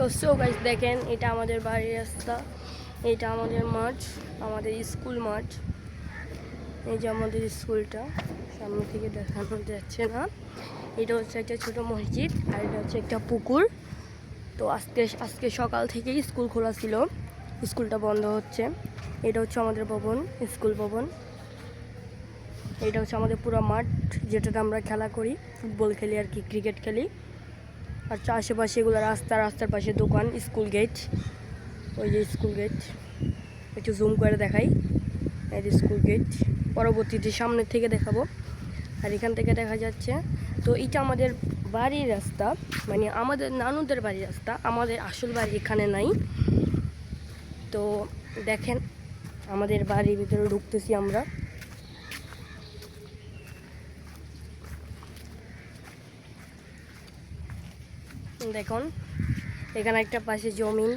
তো so guys দেখেন, এটা আমাদের বাড়ির রাস্তা, এটা আমাদের মাঠ, আমাদের স্কুল মাঠ। এই যে আমাদের স্কুলটা সামনে থেকে দেখানো যাচ্ছে না। এটা হচ্ছে একটা ছোট মসজিদ, আর এটা হচ্ছে একটা পুকুর। তো আজকে সকাল থেকেই স্কুল খোলা ছিল, স্কুলটা বন্ধ হচ্ছে। এটা হচ্ছে আমাদের ভবন, স্কুল ভবন। এটা হচ্ছে আমাদের পুরো মাঠ, যেটাতে আমরা খেলা করি, ফুটবল খেলি আর কি, ক্রিকেট খেলি। আর আশেপাশে এগুলো রাস্তার পাশে দোকান, স্কুল গেট। ওই যে স্কুল গেট, একটু জুম করে দেখাই। এই যে স্কুল গেট, পরবর্তীতে সামনের থেকে দেখাবো। আর এখান থেকে দেখা যাচ্ছে। তো এটা আমাদের বাড়ির রাস্তা, মানে আমাদের নানুদের বাড়ির রাস্তা। আমাদের আসল বাড়ি এখানে নাই। তো দেখেন, আমাদের বাড়ির ভিতরে ঢুকতেছি আমরা। দেখুন, এখানে একটা পাশে জমিন,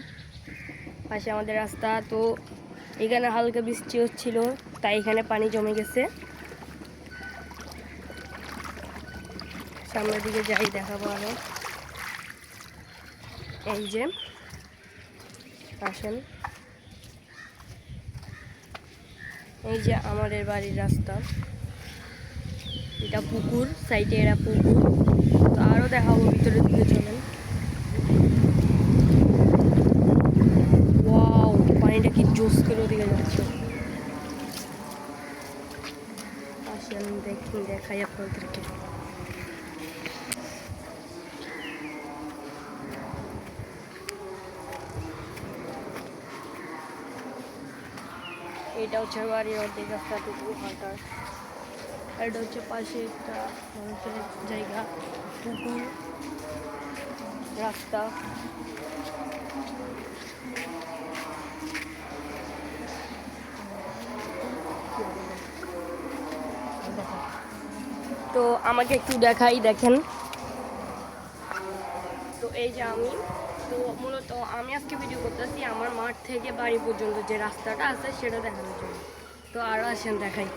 পাশে আমাদের রাস্তা। তো এখানে হালকা বৃষ্টি হচ্ছিল, তাই এখানে পানি জমে গেছে। সামনের দিকে যাই, দেখাবো আরো। এই যে আসেন, এই যে আমাদের বাড়ির রাস্তা, এটা পুকুর, সাইডে এরা পুকুর। তো আরো দেখাবো, ভিতরের দিকে চলেন। ওয়াও, পানিটা কি জোস করে ওদিকে যাচ্ছে। আসেন দেখুন, দেখাই আপনাদেরকে। এটা হচ্ছে বাড়ির অর্ধেক রাস্তাটুকু হাঁটার। এটা হচ্ছে পাশে একটা মানুষের জায়গা, পুকুর, রাস্তা। তো আমাকে একটু দেখাই, দেখেন। তো এই যে আমি, তো মূলত আমি আজকে ভিডিও করতেছি আমার মাঠ থেকে বাড়ি পর্যন্ত যে রাস্তাটা আছে সেটা দেখানোর জন্য। তো আরও আসেন দেখাই।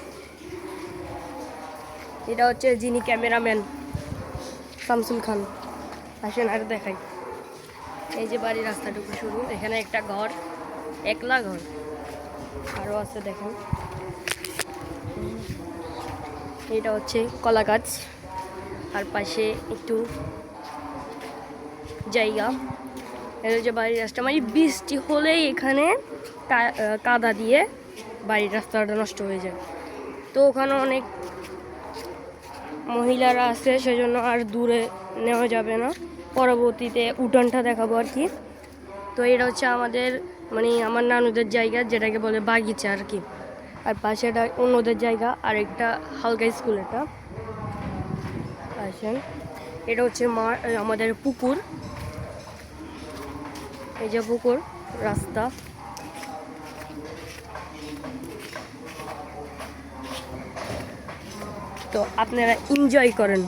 এটা হচ্ছে যিনি ক্যামেরাম্যান, শামসুল খান। আসেন আর দেখাই। এই যে বাড়ির রাস্তাটুকু শুরু, এখানে একটা ঘর, একলা ঘর, আরও আছে দেখেন। এটা হচ্ছে কলা গাছ, আর পাশে একটু জায়গা। এটা হচ্ছে বাড়ির রাস্তা, মানে বৃষ্টি হলেই এখানে কাদা দিয়ে বাড়ির রাস্তাটা নষ্ট হয়ে যায়। তো ওখানে অনেক মহিলারা আছে, সেজন্য আর দূরে নেওয়া যাবে না। পরবর্তীতে উঠানটা দেখাবো আর কি। তো এটা হচ্ছে আমাদের, মানে আমার নানুদের জায়গা, যেটাকে বলে বাগিচা আর কি। আর পাশে এটা অন্যদের জায়গা, আর একটা হালকা স্কুল। এটা আসেন, এটা হচ্ছে আমাদের পুকুর। এই যে পুকুর, রাস্তা। তো আপনারা এনজয় করেন।